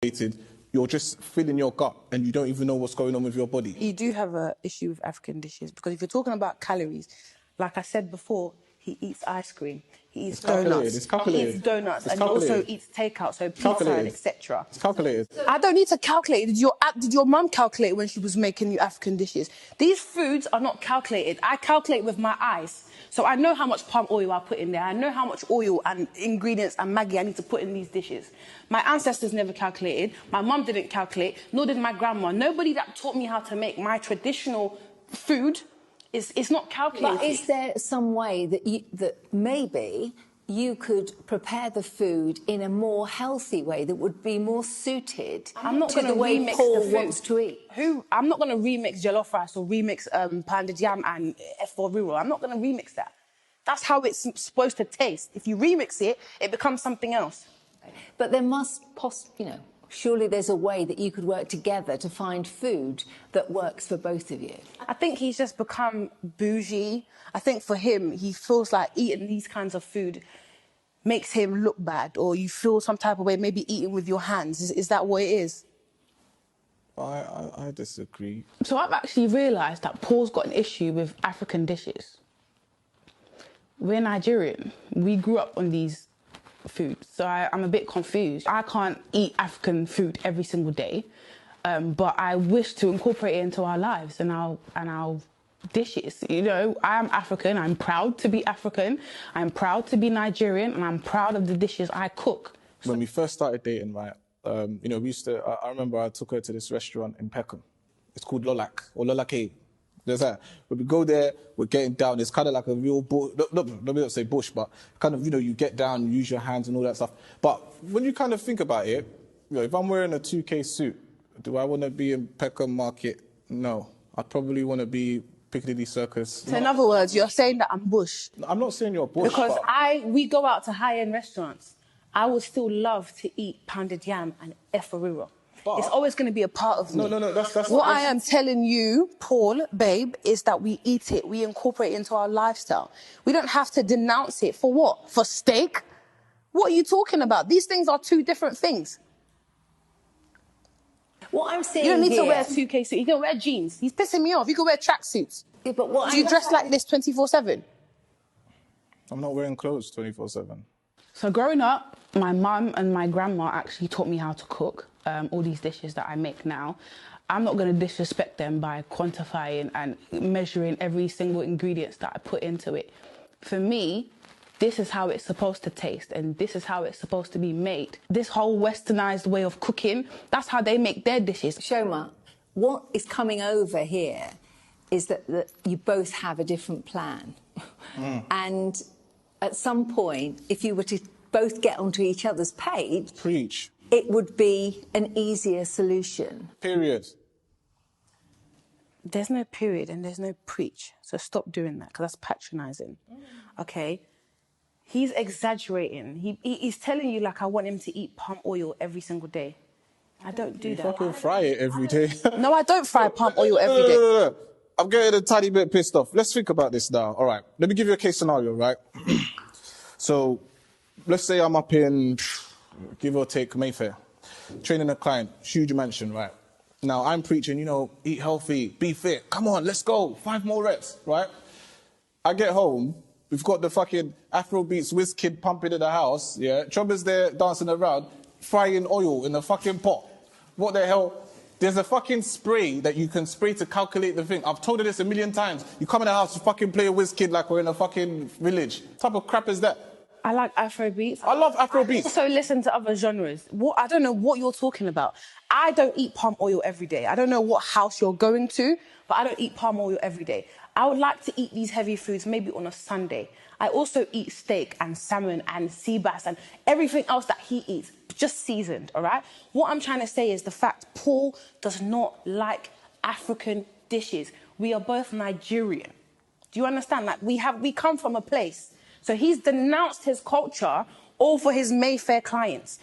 calculated, you're just filling your gut and you don't even know what's going on with your body. You do have an issue with African dishes because if you're talking about calories, like I said before, he eats ice cream, he eats donuts, he eats donuts, and he also eats takeout, so pizza and etc. It's calculated. I don't need to calculate. Did your mum calculate when she was making you African dishes? These foods are not calculated. I calculate with my eyes. So I know how much palm oil I put in there. I know how much oil and ingredients and Maggi I need to put in these dishes. My ancestors never calculated. My mum didn't calculate, nor did my grandma. Nobody that taught me how to make my traditional food is not calculated. But is there some way that maybe you could prepare the food in a more healthy way that would be more suited to the way Paul wants to eat? I'm not going to remix jollof rice or remix pounded yam and F4 I'm not going to remix that. That's how it's supposed to taste. If you remix it, it becomes something else. But there must, surely there's a way that you could work together to find food that works for both of you. I think he's just become bougie. I think for him, he feels like eating these kinds of food makes him look bad, or you feel some type of way, maybe eating with your hands. Is that what it is? I disagree. So I've actually realised that Paul's got an issue with African dishes. We're Nigerian. We grew up on these foods, so I'm a bit confused. I can't eat African food every single day, but I wish to incorporate it into our lives and our dishes. You know, I am African. I'm proud to be African. I'm proud to be Nigerian, and I'm proud of the dishes I cook. When we first started dating, right, we used to. I remember I took her to this restaurant in Peckham. It's called Lolak or Lolake. There's that. When we go there, we're getting down. It's kind of like a real bush. No, let me not say bush, but kind of, you get down, you use your hands and all that stuff. But when you kind of think about it, if I'm wearing a 2K suit, do I want to be in Peckham Market? No. I'd probably want to be Piccadilly Circus. So in other words, you're saying that I'm bush. I'm not saying you're bush. Because we go out to high-end restaurants. I would still love to eat pounded yam and efforiro. It's always going to be a part of me. No, that's what I am telling you, Paul, babe, is that we eat it. We incorporate it into our lifestyle. We don't have to denounce it. For what? For steak? What are you talking about? These things are two different things. What I'm saying You don't need here, to wear a 2K suit. You can wear jeans. He's pissing me off. You can wear tracksuits. Yeah, but what Do you dress like this 24/7? I'm not wearing clothes 24/7. So growing up, my mum and my grandma actually taught me how to cook all these dishes that I make now. I'm not going to disrespect them by quantifying and measuring every single ingredient that I put into it. For me, this is how it's supposed to taste and this is how it's supposed to be made. This whole westernized way of cooking, that's how they make their dishes. Shoma, what is coming over here is that you both have a different plan. And at some point, if you were to both get onto each other's page... Preach. It would be an easier solution. Period. There's no period and there's no preach. So stop doing that, because that's patronising. Okay? He's exaggerating. He's telling you, like, I want him to eat palm oil every single day. I don't do that. You fucking fry it every day. No, I don't fry palm oil every day. No. I'm getting a tiny bit pissed off. Let's think about this now. All right. Let me give you a case scenario, right? So, let's say I'm up in... give or take Mayfair, training a client, huge mansion, right? Now, I'm preaching, eat healthy, be fit. Come on, let's go. 5 more reps, right? I get home, we've got the fucking Afrobeats whiz kid pumping in the house, yeah? Chubba's there dancing around, frying oil in the fucking pot. What the hell? There's a fucking spray that you can spray to calculate the thing. I've told her this a million times. You come in the house to fucking play a whiz kid like we're in a fucking village. What type of crap is that? I like Afrobeats. I love Afrobeats. I also listen to other genres. I don't know what you're talking about. I don't eat palm oil every day. I don't know what house you're going to, but I don't eat palm oil every day. I would like to eat these heavy foods maybe on a Sunday. I also eat steak and salmon and sea bass and everything else that he eats, just seasoned, all right? What I'm trying to say is the fact Paul does not like African dishes. We are both Nigerian. Do you understand? Like, we come from a place. So he's denounced his culture all for his Mayfair clients.